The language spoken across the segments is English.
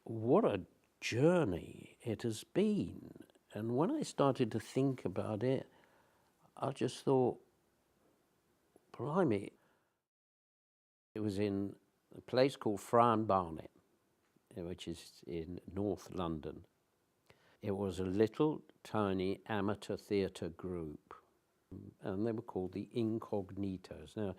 what a journey it has been. And when I started to think about it, I just thought, blimey, it was in a place called Friar Barnet, which is in North London. It was a little tiny amateur theatre group, and they were called the Incognitos. Now,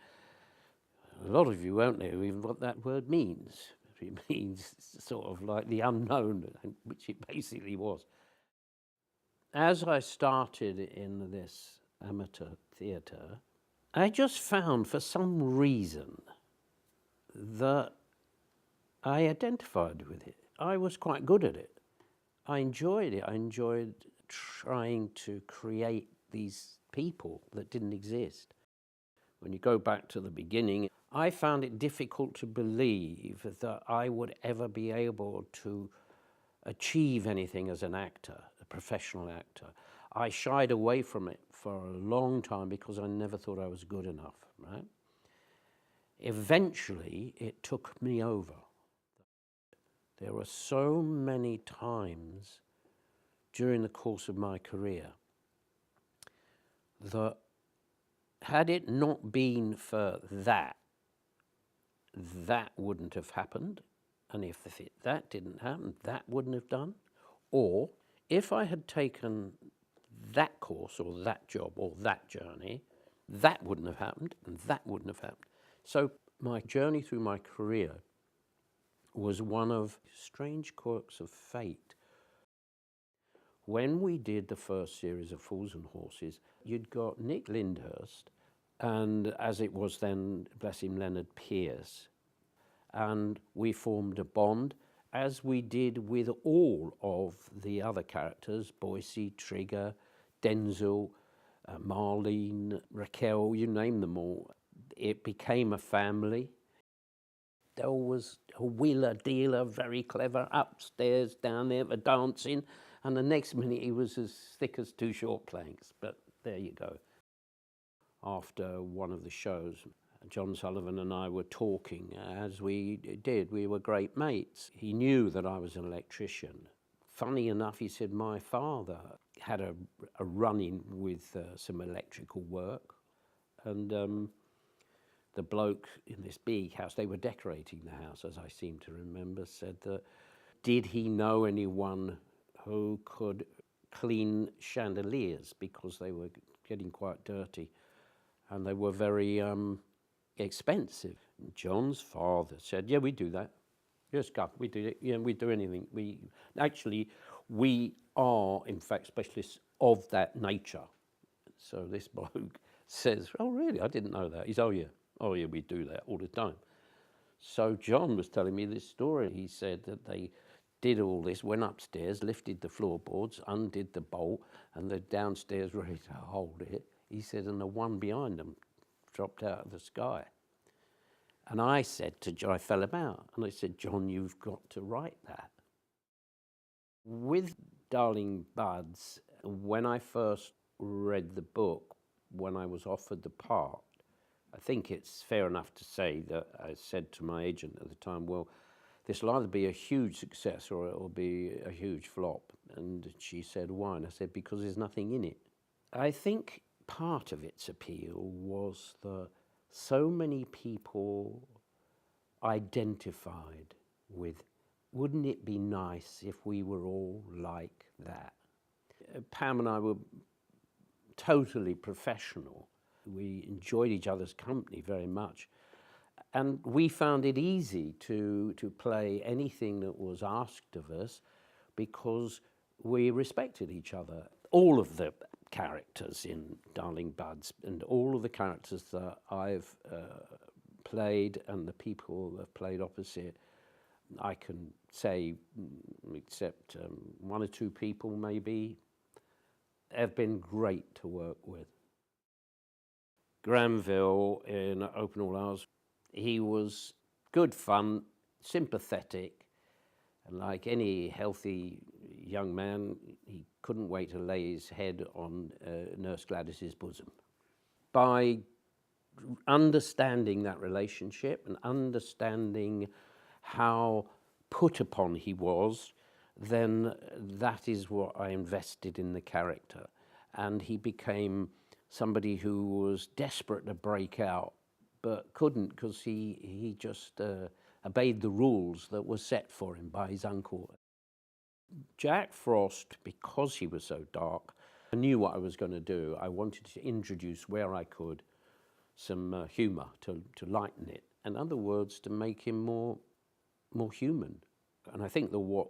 a lot of you won't know even what that word means. It means sort of like the unknown, which it basically was. As I started in this amateur theatre, I just found for some reason that I identified with it. I was quite good at it. I enjoyed it. I enjoyed trying to create these people that didn't exist. When you go back to the beginning, I found it difficult to believe that I would ever be able to achieve anything as an actor, a professional actor. I shied away from it for a long time because I never thought I was good enough, right? Eventually, it took me over. There were so many times during the course of my career that had it not been for that, that wouldn't have happened. And if that didn't happen, that wouldn't have done. Or if I had taken that course or that job or that journey, that wouldn't have happened and that wouldn't have happened. So my journey through my career was one of strange quirks of fate. When we did the first series of Fools and Horses, you'd got Nick Lyndhurst and, as it was then, bless him, Leonard Pierce. And we formed a bond, as we did with all of the other characters, Boycie, Trigger, Denzel, Marlene, Raquel, you name them all. It became a family. There was a wheeler dealer, very clever, upstairs, down there for dancing, and the next minute he was as thick as two short planks. But there you go. After one of the shows, John Sullivan and I were talking, as we did. We were great mates. He knew that I was an electrician. Funny enough, he said my father had a run-in with some electrical work, and the bloke in this big house, they were decorating the house, as I seem to remember, said that, did he know anyone who could clean chandeliers because they were getting quite dirty and they were very expensive. And John's father said, yeah, we do that. Yes, God, we do it. Yeah, we do anything. We are, in fact, specialists of that nature. So this bloke says, oh, really? I didn't know that. He's, oh, yeah, we do that all the time. So John was telling me this story. He said that they did all this, went upstairs, lifted the floorboards, undid the bolt, and they're downstairs ready to hold it. He said, and the one behind them dropped out of the sky. And I said to John, I fell him out, and I said, John, you've got to write that. With Darling Buds, when I first read the book, when I was offered the part, I think it's fair enough to say that I said to my agent at the time, well, this will either be a huge success or it will be a huge flop. And she said, why? And I said, because there's nothing in it. I think part of its appeal was that so many people identified with, wouldn't it be nice if we were all like that? Pam and I were totally professional. We enjoyed each other's company very much. And we found it easy to play anything that was asked of us because we respected each other. All of the characters in Darling Buds and all of the characters that I've played and the people that have played opposite, I can say, except one or two people maybe, have been great to work with. Granville in Open All Hours, he was good fun, sympathetic, and like any healthy young man, he couldn't wait to lay his head on Nurse Gladys's bosom. By understanding that relationship and understanding how put upon he was, then that is what I invested in the character. And he became somebody who was desperate to break out, but couldn't because he just obeyed the rules that were set for him by his uncle. Jack Frost, because he was so dark, I knew what I was going to do. I wanted to introduce, where I could, some humour to lighten it. In other words, to make him more human. And I think that what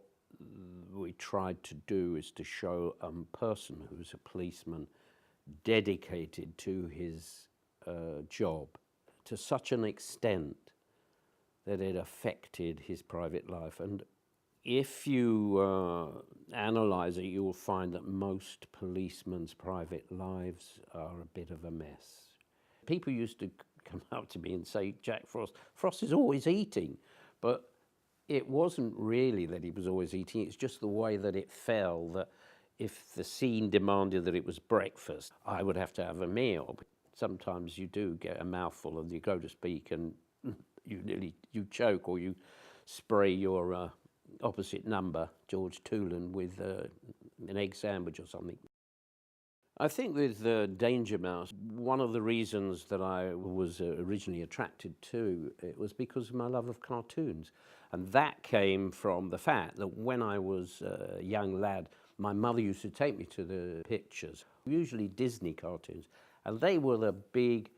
we tried to do is to show a person who was a policeman dedicated to his job to such an extent that it affected his private life. And if you analyse it, you'll find that most policemen's private lives are a bit of a mess. People used to come up to me and say, Jack Frost is always eating. But it wasn't really that he was always eating, it's just the way that it fell, that if the scene demanded that it was breakfast, I would have to have a meal. Sometimes you do get a mouthful and you go to speak and you choke, or you spray your opposite number, George Toulon, with an egg sandwich or something. I think with Danger Mouse, one of the reasons that I was originally attracted to it was because of my love of cartoons. And that came from the fact that when I was a young lad, my mother used to take me to the pictures, usually Disney cartoons, and they were the big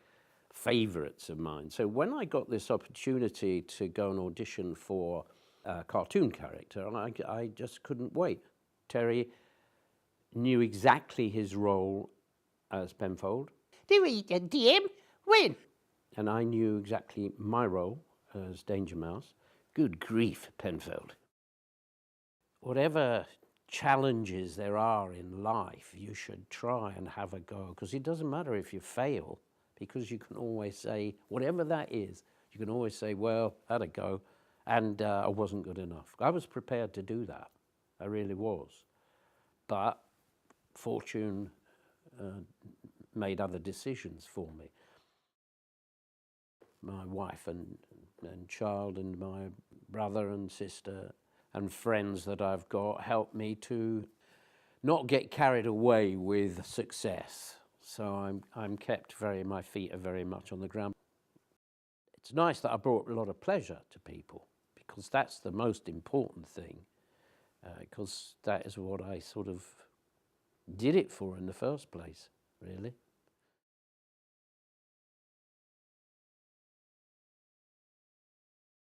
favourites of mine. So when I got this opportunity to go and audition for a cartoon character, I just couldn't wait. Terry knew exactly his role as Penfold. Do we, DM? When? And I knew exactly my role as Danger Mouse. Good grief, Penfold. Whatever challenges there are in life, you should try and have a go, because it doesn't matter if you fail, because you can always say, whatever that is, you can always say, well, I had a go, and I wasn't good enough. I was prepared to do that. I really was. But fortune made other decisions for me. My wife and child and my brother and sister and friends that I've got helped me to not get carried away with success. So I'm kept my feet are very much on the ground. It's nice that I brought a lot of pleasure to people, because that's the most important thing, because that is what I sort of did it for in the first place, really.